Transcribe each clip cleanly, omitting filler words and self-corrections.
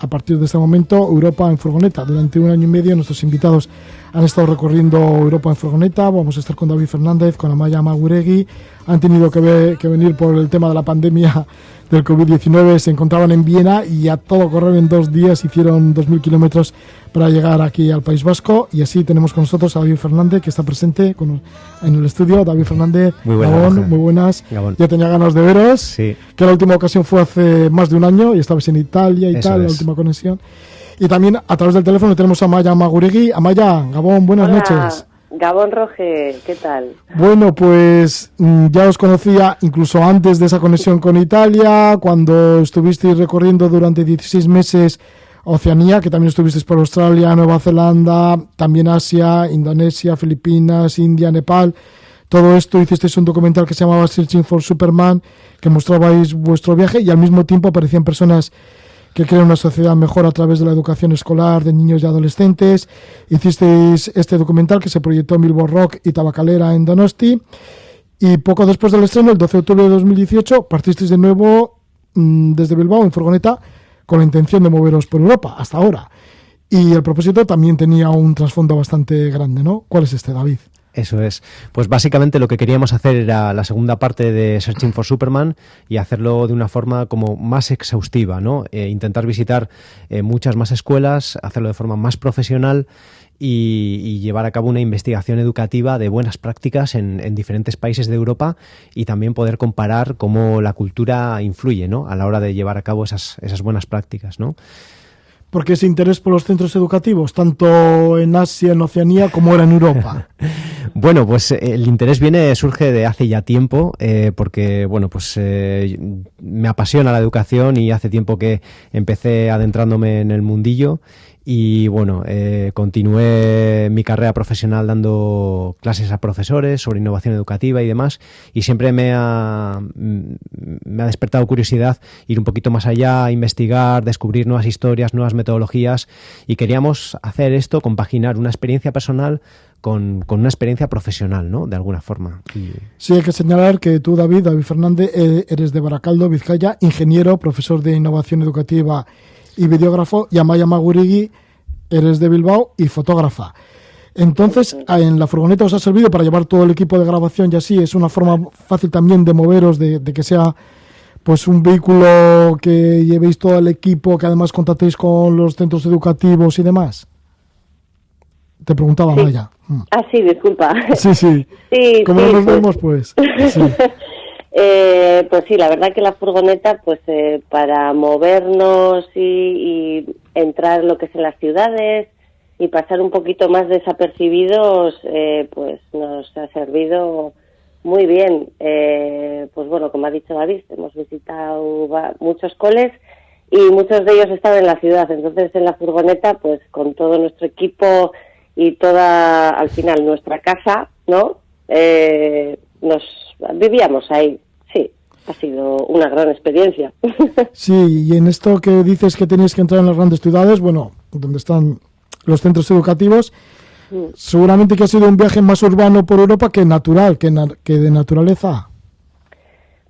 a partir de este momento Europa en furgoneta. Durante 1 año y medio nuestros invitados han estado recorriendo Europa en furgoneta. Vamos a estar con David Fernández, con Amaia Maguregui. Han tenido que venir por el tema de la pandemia del COVID-19, se encontraban en Viena y a todo correr en 2 días hicieron 2.000 kilómetros para llegar aquí al País Vasco. Y así tenemos con nosotros a David Fernández, que está presente en el estudio. David Fernández, muy buenas, Gabón, muy buenas. Gabón. Ya tenía ganas de veros, sí. Que la última ocasión fue hace más de 1 año y estabais en Italia y tal, la última conexión. Y también a través del teléfono tenemos a Amaia Maguregui. Amaia, Gabón, buenas noches. Gabón Roge, ¿qué tal? Bueno, pues ya os conocía incluso antes de esa conexión con Italia, cuando estuvisteis recorriendo durante 16 meses Oceanía, que también estuvisteis por Australia, Nueva Zelanda, también Asia, Indonesia, Filipinas, India, Nepal. Todo esto hicisteis un documental que se llamaba Searching for Superman, que mostrabais vuestro viaje y al mismo tiempo aparecían personas que crean una sociedad mejor a través de la educación escolar de niños y adolescentes. Hicisteis este documental que se proyectó en Bilbo Rock y Tabacalera en Donosti. Y poco después del estreno, el 12 de octubre de 2018, partisteis de nuevo desde Bilbao en furgoneta con la intención de moveros por Europa, hasta ahora. Y el propósito también tenía un trasfondo bastante grande, ¿no? ¿Cuál es este, David? Eso es. Pues básicamente lo que queríamos hacer era la segunda parte de Searching for Superman y hacerlo de una forma como más exhaustiva, ¿no? Intentar visitar muchas más escuelas, hacerlo de forma más profesional y llevar a cabo una investigación educativa de buenas prácticas en diferentes países de Europa y también poder comparar cómo la cultura influye, ¿no? A la hora de llevar a cabo esas buenas prácticas, ¿no? ¿Por qué ese interés por los centros educativos, tanto en Asia, en Oceanía, como ahora en Europa? Bueno, pues el interés surge de hace ya tiempo, porque bueno, pues me apasiona la educación y hace tiempo que empecé adentrándome en el mundillo. Y bueno, continué mi carrera profesional dando clases a profesores sobre innovación educativa y demás, y siempre me ha despertado curiosidad ir un poquito más allá, investigar, descubrir nuevas historias, nuevas metodologías, y queríamos hacer esto, compaginar una experiencia personal con una experiencia profesional, ¿no? De alguna forma. Sí, hay que señalar que tú, David Fernández, eres de Baracaldo, Vizcaya, ingeniero, profesor de innovación educativa y videógrafo, y Amaia Maguregui, eres de Bilbao y fotógrafa. Entonces, en la furgoneta os ha servido para llevar todo el equipo de grabación y así, es una forma fácil también de moveros, de que sea pues un vehículo que llevéis todo el equipo, que además contactéis con los centros educativos y demás. Te preguntaba, Amaia. Ah, sí, disculpa. Sí. Sí, como sí, no nos vemos, pues. Sí. Pues sí, la verdad que la furgoneta, pues para movernos y entrar lo que es en las ciudades y pasar un poquito más desapercibidos, pues nos ha servido muy bien. Pues bueno, como ha dicho David, hemos visitado muchos coles y muchos de ellos están en la ciudad. Entonces en la furgoneta, pues con todo nuestro equipo y toda, al final, nuestra casa, ¿no? Nos vivíamos ahí. Sí, ha sido una gran experiencia. Sí, y en esto que dices que tenéis que entrar en las grandes ciudades, bueno, donde están los centros educativos, seguramente que ha sido un viaje más urbano por Europa que natural, que de naturaleza.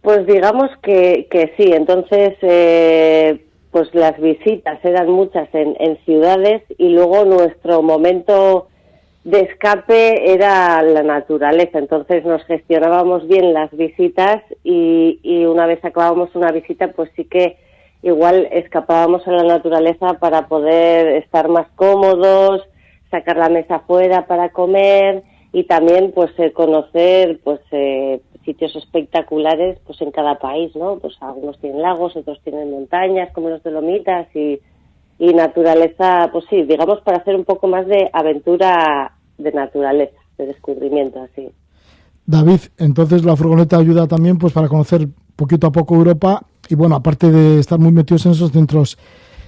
Pues digamos que sí. Entonces, pues las visitas eran muchas en ciudades y luego nuestro momento de escape era la naturaleza. Entonces nos gestionábamos bien las visitas y una vez acabábamos una visita, pues sí que igual escapábamos a la naturaleza para poder estar más cómodos, sacar la mesa afuera para comer y también pues conocer pues sitios espectaculares pues en cada país, ¿no? Pues algunos tienen lagos, otros tienen montañas como los Dolomitas y naturaleza, pues sí, digamos para hacer un poco más de aventura de naturaleza, de descubrimiento, así. David, entonces la furgoneta ayuda también pues para conocer poquito a poco Europa y bueno, aparte de estar muy metidos en esos centros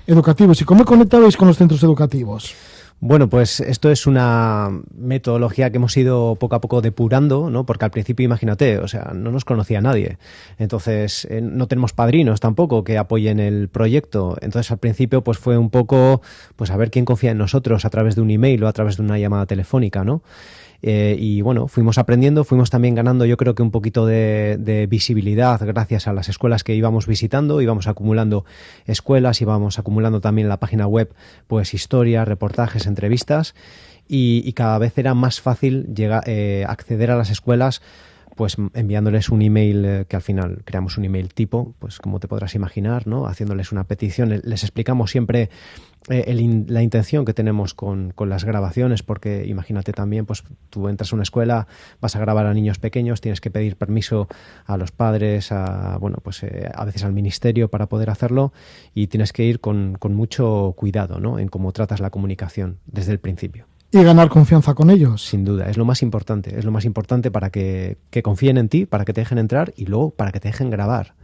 educativos. ¿Y cómo conectabais con los centros educativos? Bueno, pues esto es una metodología que hemos ido poco a poco depurando, ¿no? Porque al principio, imagínate, o sea, no nos conocía nadie. Entonces, no tenemos padrinos tampoco que apoyen el proyecto. Entonces, al principio, pues fue un poco, pues a ver quién confía en nosotros a través de un email o a través de una llamada telefónica, ¿no? Y bueno, fuimos aprendiendo, fuimos también ganando yo creo que un poquito de visibilidad gracias a las escuelas que íbamos visitando, íbamos acumulando escuelas, íbamos acumulando también en la página web pues historias, reportajes, entrevistas y cada vez era más fácil acceder a las escuelas pues enviándoles un email, que al final creamos un email tipo, pues como te podrás imaginar, ¿no? Haciéndoles una petición, les explicamos siempre la intención que tenemos con las grabaciones, porque imagínate también, pues tú entras a una escuela, vas a grabar a niños pequeños, tienes que pedir permiso a los padres, a veces al ministerio para poder hacerlo, y tienes que ir con mucho cuidado, ¿no? En cómo tratas la comunicación desde el principio. Y ganar confianza con ellos. Sin duda, es lo más importante para que confíen en ti, para que te dejen entrar y luego para que te dejen grabar.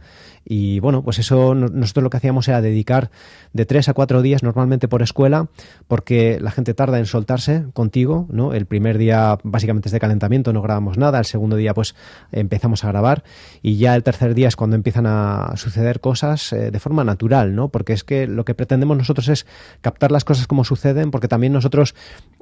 Y bueno, pues eso nosotros lo que hacíamos era dedicar de 3 a 4 días normalmente por escuela, porque la gente tarda en soltarse contigo, ¿no? El primer día básicamente es de calentamiento, no grabamos nada, el segundo día pues empezamos a grabar y ya el tercer día es cuando empiezan a suceder cosas de forma natural, ¿no? Porque es que lo que pretendemos nosotros es captar las cosas como suceden, porque también nosotros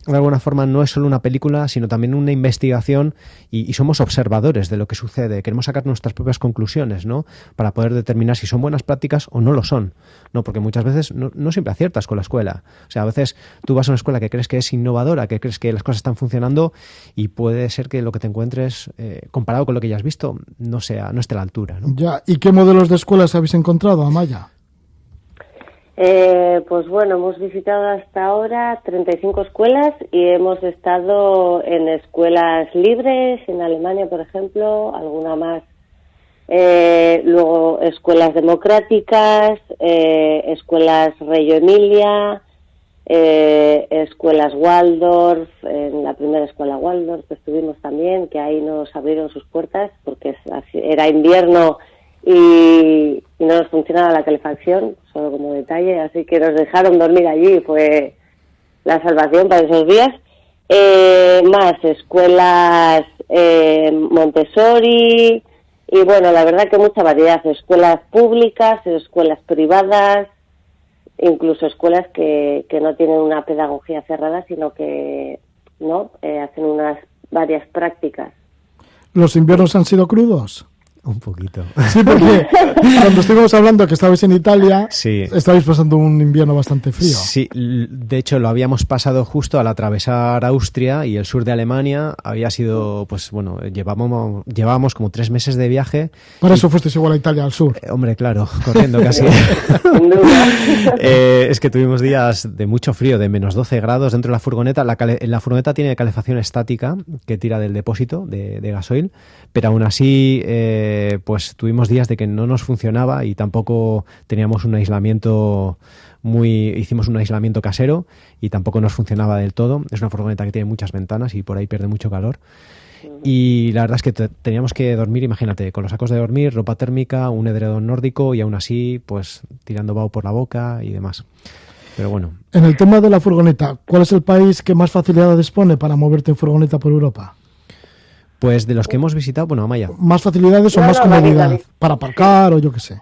de alguna forma no es solo una película, sino también una investigación y somos observadores de lo que sucede, queremos sacar nuestras propias conclusiones, ¿no? Para poder determinar si son buenas prácticas o no lo son, ¿no? Porque muchas veces no siempre aciertas con la escuela. O sea, a veces tú vas a una escuela que crees que es innovadora, que crees que las cosas están funcionando y puede ser que lo que te encuentres, comparado con lo que ya has visto, no esté a la altura, ¿no? Ya. ¿Y qué modelos de escuelas habéis encontrado, Amaya? Pues bueno, hemos visitado hasta ahora 35 escuelas y hemos estado en escuelas libres, en Alemania, por ejemplo, alguna más. Luego escuelas democráticas, escuelas Reggio Emilia, escuelas Waldorf, en la primera escuela Waldorf que estuvimos también, que ahí nos abrieron sus puertas porque era invierno y no nos funcionaba la calefacción, solo como detalle, así que nos dejaron dormir allí, fue la salvación para esos días. Más escuelas Montessori y bueno, la verdad que mucha variedad, escuelas públicas, escuelas privadas, incluso escuelas que no tienen una pedagogía cerrada, sino que hacen varias prácticas. ¿Los inviernos han sido crudos? Un poquito. Sí, porque cuando estuvimos hablando que estabais en Italia, sí, estabais pasando un invierno bastante frío. Sí, de hecho lo habíamos pasado justo al atravesar Austria y el sur de Alemania. Había sido, pues bueno, llevábamos como 3 meses de viaje. Para eso fuisteis igual a Italia, al sur. Hombre, claro, corriendo casi. Es que tuvimos días de mucho frío, de menos 12 grados dentro de la furgoneta. La furgoneta tiene calefacción estática que tira del depósito de gasoil, pero aún así pues tuvimos días de que no nos funcionaba y tampoco teníamos un aislamiento hicimos un aislamiento casero y tampoco nos funcionaba del todo. Es una furgoneta que tiene muchas ventanas y por ahí pierde mucho calor. Y la verdad es que teníamos que dormir, imagínate, con los sacos de dormir, ropa térmica, un edredón nórdico y aún así, pues tirando vaho por la boca y demás. Pero bueno. En el tema de la furgoneta, ¿cuál es el país que más facilidad dispone para moverte en furgoneta por Europa? Pues de los que hemos visitado, bueno, Amaya. ¿Más facilidades o más comodidad? Para aparcar o yo qué sé.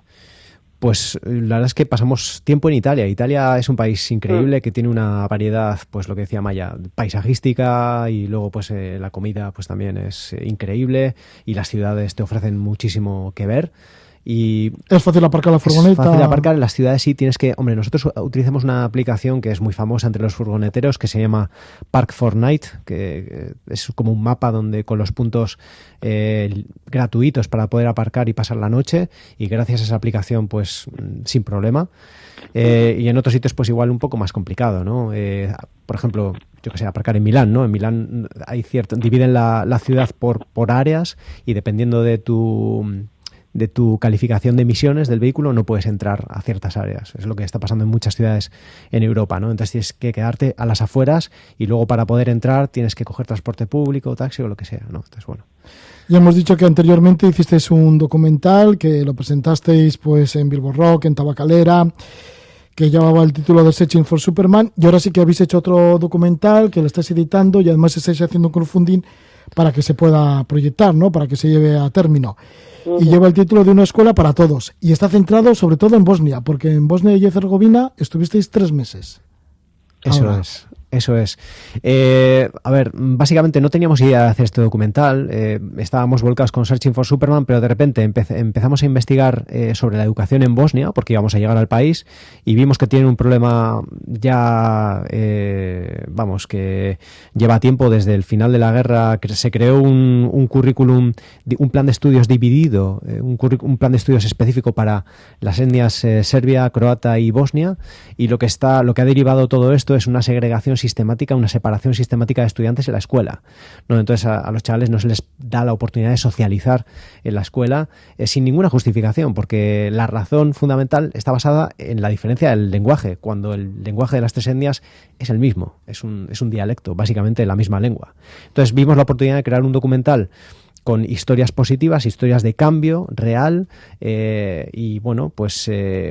Pues la verdad es que pasamos tiempo en Italia. Italia es un país increíble que tiene una variedad, pues lo que decía Maya, paisajística y luego pues la comida pues también es increíble y las ciudades te ofrecen muchísimo que ver. Y ¿es fácil aparcar la furgoneta? Es fácil aparcar, en las ciudades sí tienes que... Hombre, nosotros utilizamos una aplicación que es muy famosa entre los furgoneteros que se llama Park4Night, que es como un mapa donde con los puntos gratuitos para poder aparcar y pasar la noche, y gracias a esa aplicación pues sin problema. Y en otros sitios pues igual un poco más complicado, ¿no? Por ejemplo, yo que sé, aparcar en Milán, ¿no? En Milán hay dividen la ciudad por áreas y dependiendo de tu calificación de emisiones del vehículo no puedes entrar a ciertas áreas. Es lo que está pasando en muchas ciudades en Europa, ¿no? Entonces tienes que quedarte a las afueras y luego para poder entrar tienes que coger transporte público, taxi o lo que sea, ¿no? Entonces, bueno. Ya hemos dicho que anteriormente hicisteis un documental que lo presentasteis pues en Bilbo Rock, en Tabacalera, que llevaba el título de Searching for Superman, y ahora sí que habéis hecho otro documental que lo estáis editando y además estáis haciendo un crowdfunding para que se pueda proyectar, ¿no? Para que se lleve a término. Y lleva el título de Una escuela para todos. Y está centrado sobre todo en Bosnia, porque en Bosnia y Herzegovina estuvisteis 3 meses. Eso es. Eso es. A ver, básicamente no teníamos idea de hacer este documental, estábamos volcados con Searching for Superman, pero de repente empezamos a investigar sobre la educación en Bosnia, porque íbamos a llegar al país, y vimos que tienen un problema ya, que lleva tiempo desde el final de la guerra, que se creó un currículum, un plan de estudios dividido, un plan de estudios específico para las etnias serbia, croata y bosnia, y lo que ha derivado todo esto es una segregación sistemática, una separación sistemática de estudiantes en la escuela, ¿no? Entonces a los chavales no se les da la oportunidad de socializar en la escuela sin ninguna justificación, porque la razón fundamental está basada en la diferencia del lenguaje, cuando el lenguaje de las tres etnias es el mismo, es un dialecto, básicamente la misma lengua. Entonces vimos la oportunidad de crear un documental con historias positivas, historias de cambio real,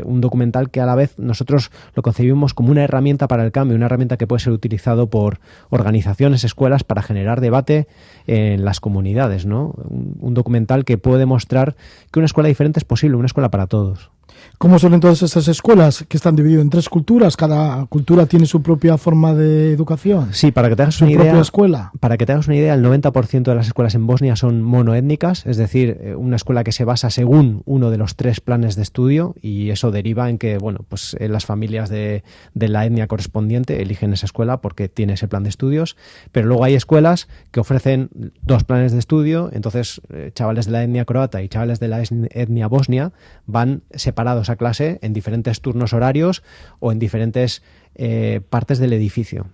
un documental que a la vez nosotros lo concebimos como una herramienta para el cambio, una herramienta que puede ser utilizado por organizaciones, escuelas, para generar debate en las comunidades, ¿no? Un documental que puede demostrar que una escuela diferente es posible, una escuela para todos. ¿Cómo son entonces estas escuelas que están divididas en 3 culturas? Cada cultura tiene su propia forma de educación. Sí, para que te hagas una idea, propia escuela. Para que te hagas una idea, el 90% de las escuelas en Bosnia son monoétnicas, es decir, una escuela que se basa según uno de los 3 planes de estudio, y eso deriva en que, las familias de la etnia correspondiente eligen esa escuela porque tiene ese plan de estudios, pero luego hay escuelas que ofrecen 2 planes de estudio, entonces chavales de la etnia croata y chavales de la etnia bosnia van separados a clase en diferentes turnos horarios o en diferentes partes del edificio.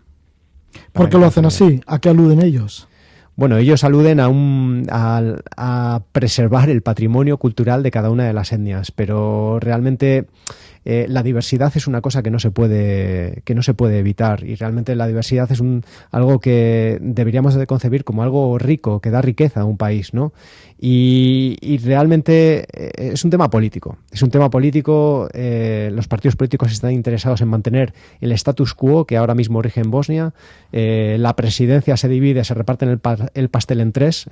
¿Por qué lo hacen así? ¿A qué aluden ellos? Bueno, ellos aluden a preservar el patrimonio cultural de cada una de las etnias, pero realmente la diversidad es una cosa que no se puede evitar, y realmente la diversidad es algo que deberíamos de concebir como algo rico, que da riqueza a un país, ¿no? Y realmente es un tema político. Es un tema político. Los partidos políticos están interesados en mantener el status quo que ahora mismo rige en Bosnia. La presidencia se divide, se reparten el pastel en 3.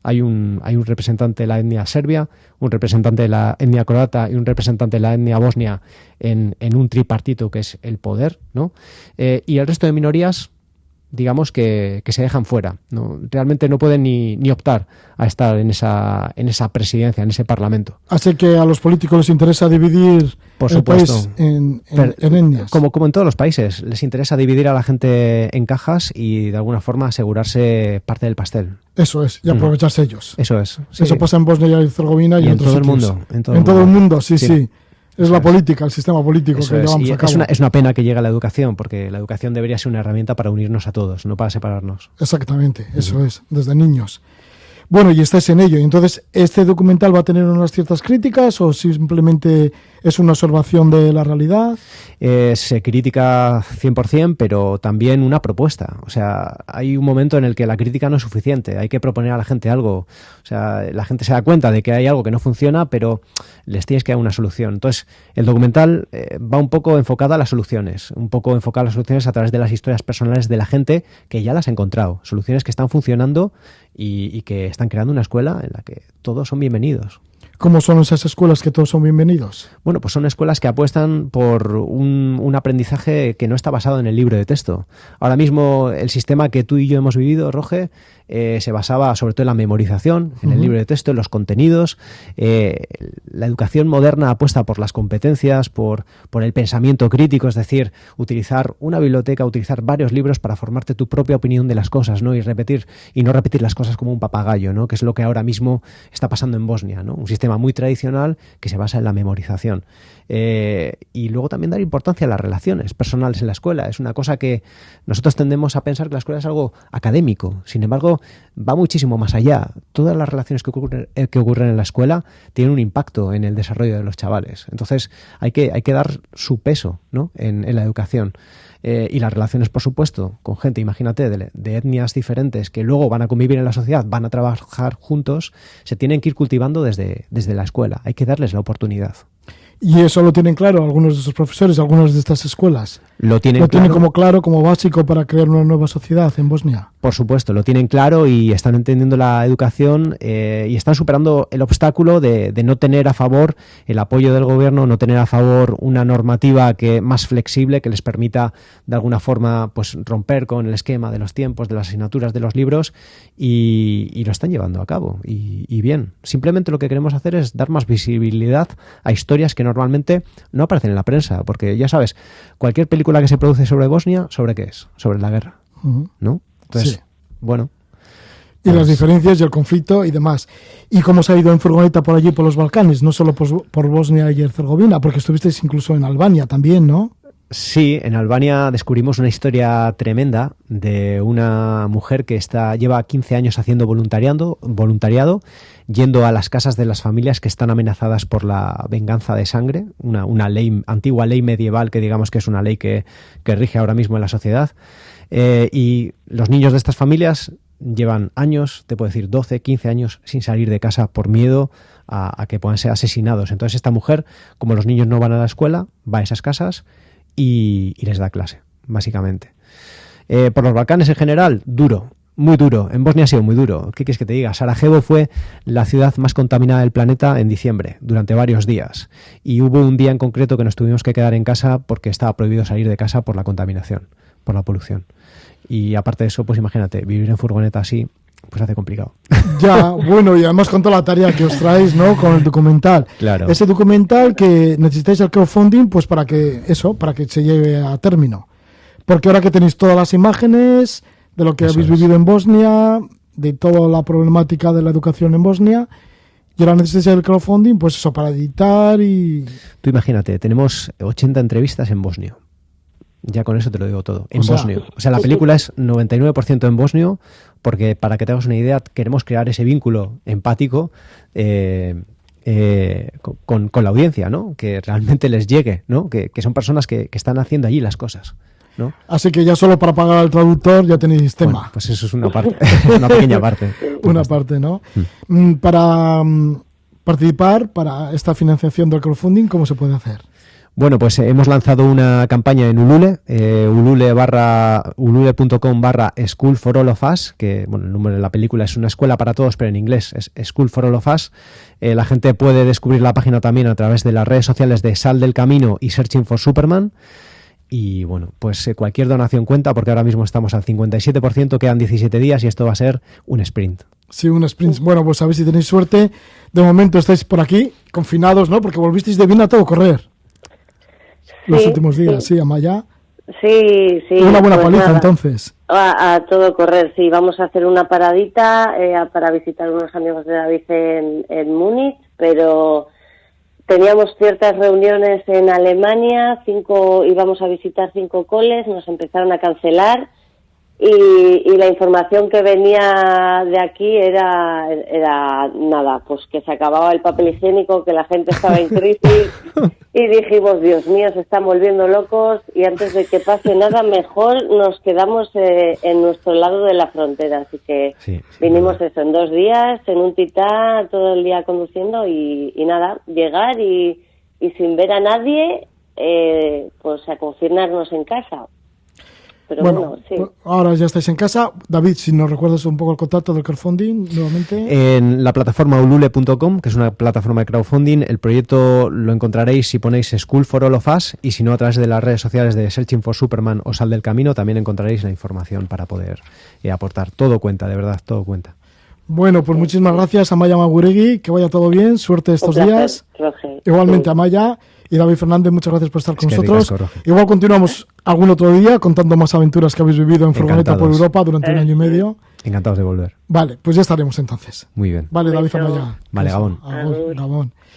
Hay un representante de la etnia serbia, un representante de la etnia croata y un representante de la etnia bosnia en un tripartito que es el poder, ¿no? Y el resto de minorías, digamos que se dejan fuera, ¿no? Realmente no pueden ni optar a estar en esa presidencia, en ese parlamento. Así que a los políticos les interesa dividir el país en etnias. Como en todos los países, les interesa dividir a la gente en cajas y de alguna forma asegurarse parte del pastel. Eso es, y aprovecharse ellos. Eso es. Sí. Eso pasa en Bosnia y Herzegovina y en todo el mundo. En todo el mundo, sí. Es la política, el sistema político que llevamos a cabo. Es una pena que llegue a la educación, porque la educación debería ser una herramienta para unirnos a todos, no para separarnos. Exactamente, eso es, desde niños. Bueno, y estáis en ello. Y entonces, ¿este documental va a tener unas ciertas críticas o simplemente es una observación de la realidad? Se critica 100%, pero también una propuesta. O sea, hay un momento en el que la crítica no es suficiente. Hay que proponer a la gente algo. O sea, la gente se da cuenta de que hay algo que no funciona, pero les tienes que dar una solución. Entonces, el documental va un poco enfocado a las soluciones. Un poco enfocado a las soluciones a través de las historias personales de la gente que ya las ha encontrado. Soluciones que están funcionando y que están creando una escuela en la que todos son bienvenidos. ¿Cómo son esas escuelas que todos son bienvenidos? Bueno, pues son escuelas que apuestan por un aprendizaje que no está basado en el libro de texto. Ahora mismo el sistema que tú y yo hemos vivido, Roge, se basaba sobre todo en la memorización, en el libro de texto, en los contenidos. La educación moderna apuesta por las competencias, por el pensamiento crítico, es decir, utilizar una biblioteca, utilizar varios libros para formarte tu propia opinión de las cosas, ¿no? Y no repetir las cosas como un papagayo, ¿no? Que es lo que ahora mismo está pasando en Bosnia, ¿no? Un sistema muy tradicional que se basa en la memorización. Y luego también dar importancia a las relaciones personales en la escuela. Es una cosa que nosotros tendemos a pensar que la escuela es algo académico. Sin embargo, va muchísimo más allá. Todas las relaciones que ocurren en la escuela tienen un impacto en el desarrollo de los chavales. Entonces hay que dar su peso, ¿no? en la educación. Y las relaciones, por supuesto, con gente, imagínate, de etnias diferentes que luego van a convivir en la sociedad, van a trabajar juntos, se tienen que ir cultivando desde la escuela. Hay que darles la oportunidad. ¿Y eso lo tienen claro algunos de esos profesores, algunas de estas escuelas? Lo tienen tienen como claro, como básico para crear una nueva sociedad en Bosnia. Por supuesto, lo tienen claro y están entendiendo la educación y están superando el obstáculo de no tener a favor el apoyo del gobierno, no tener a favor una normativa más flexible que les permita de alguna forma pues romper con el esquema de los tiempos, de las asignaturas, de los libros y lo están llevando a cabo. Y bien, simplemente lo que queremos hacer es dar más visibilidad a historias que normalmente no aparecen en la prensa, porque ya sabes, cualquier película que se produce sobre Bosnia, ¿sobre qué es? Sobre la guerra, ¿no? Entonces, sí. Bueno. Y las diferencias y el conflicto y demás. ¿Y cómo se ha ido en furgoneta por allí, por los Balcanes? No solo por Bosnia y Herzegovina, porque estuvisteis incluso en Albania también, ¿no? Sí, en Albania descubrimos una historia tremenda de una mujer que lleva 15 años haciendo voluntariado, yendo a las casas de las familias que están amenazadas por la venganza de sangre, una antigua ley medieval que digamos que es una ley que rige ahora mismo en la sociedad. Y los niños de estas familias llevan años, te puedo decir 12, 15 años sin salir de casa por miedo a que puedan ser asesinados. Entonces esta mujer, como los niños no van a la escuela, va a esas casas y les da clase, básicamente. Por los Balcanes en general, duro, muy duro. En Bosnia ha sido muy duro. ¿Qué quieres que te diga? Sarajevo fue la ciudad más contaminada del planeta en diciembre, durante varios días. Y hubo un día en concreto que nos tuvimos que quedar en casa porque estaba prohibido salir de casa por la contaminación, por la polución. Y aparte de eso, pues imagínate, vivir en furgoneta así, pues hace complicado. Ya, bueno, y además con toda la tarea que os traéis, ¿no? Con el documental. Claro. Ese documental que necesitáis el crowdfunding, pues para que se lleve a término. Porque ahora que tenéis todas las imágenes de lo que habéis vivido en Bosnia, de toda la problemática de la educación en Bosnia, y ahora necesitáis el crowdfunding, pues eso, para editar y... Tú imagínate, tenemos 80 entrevistas en bosnio. Ya con eso te lo digo todo. En bosnio. O sea, la película es 99% en bosnio, porque para que te hagas una idea, queremos crear ese vínculo empático con la audiencia, ¿no? Que realmente les llegue, ¿no? Que son personas que están haciendo allí las cosas, ¿no? Así que ya solo para pagar al traductor ya tenéis tema. Bueno, pues eso es una parte, una pequeña parte. Una parte, ¿no? Para participar para esta financiación del crowdfunding, ¿cómo se puede hacer? Bueno, pues hemos lanzado una campaña en Ulule, ulule.com/School for All of Us, que bueno, el nombre de la película es Una escuela para todos, pero en inglés es School for All of Us. La gente puede descubrir la página también a través de las redes sociales de Sal del Camino y Searching for Superman. Y bueno, pues cualquier donación cuenta, porque ahora mismo estamos al 57%, quedan 17 días y esto va a ser un sprint. Sí, un sprint. Bueno, pues a ver si tenéis suerte. De momento estáis por aquí, confinados, ¿no? Porque volvisteis de Viena a todo correr. Los últimos días, sí, Amaya. Sí. Una buena pues paliza, nada, entonces. A todo correr, sí. Vamos a hacer una paradita para visitar unos amigos de David en Múnich, pero teníamos ciertas reuniones en Alemania, íbamos a visitar 5 coles, nos empezaron a cancelar y la información que venía de aquí era nada, pues que se acababa el papel higiénico, que la gente estaba en crisis y dijimos, Dios mío, se están volviendo locos y antes de que pase nada, mejor nos quedamos en nuestro lado de la frontera, así que vinimos eso, en 2 días, en un titán, todo el día conduciendo y nada, llegar y sin ver a nadie, pues a confinarnos en casa. Pero bueno, sí. Pues ahora ya estáis en casa. David, si nos recuerdas un poco el contacto del crowdfunding nuevamente. En la plataforma ulule.com, que es una plataforma de crowdfunding, el proyecto lo encontraréis si ponéis School for All of Us y si no a través de las redes sociales de Searching for Superman o Sal del Camino también encontraréis la información para poder aportar. Todo cuenta, de verdad, todo cuenta. Bueno, pues muchísimas gracias, Amaya Maguregui, que vaya todo bien, suerte estos días. Roger. Igualmente, sí. Amaya y David Fernández, muchas gracias por estar con nosotros. Ricasco, igual continuamos algún otro día contando más aventuras que habéis vivido en furgoneta por Europa durante 1 año y medio. Encantados de volver. Vale, pues ya estaremos entonces. Muy bien. Vale, David Amaya. Vale, Gabón. Gabón.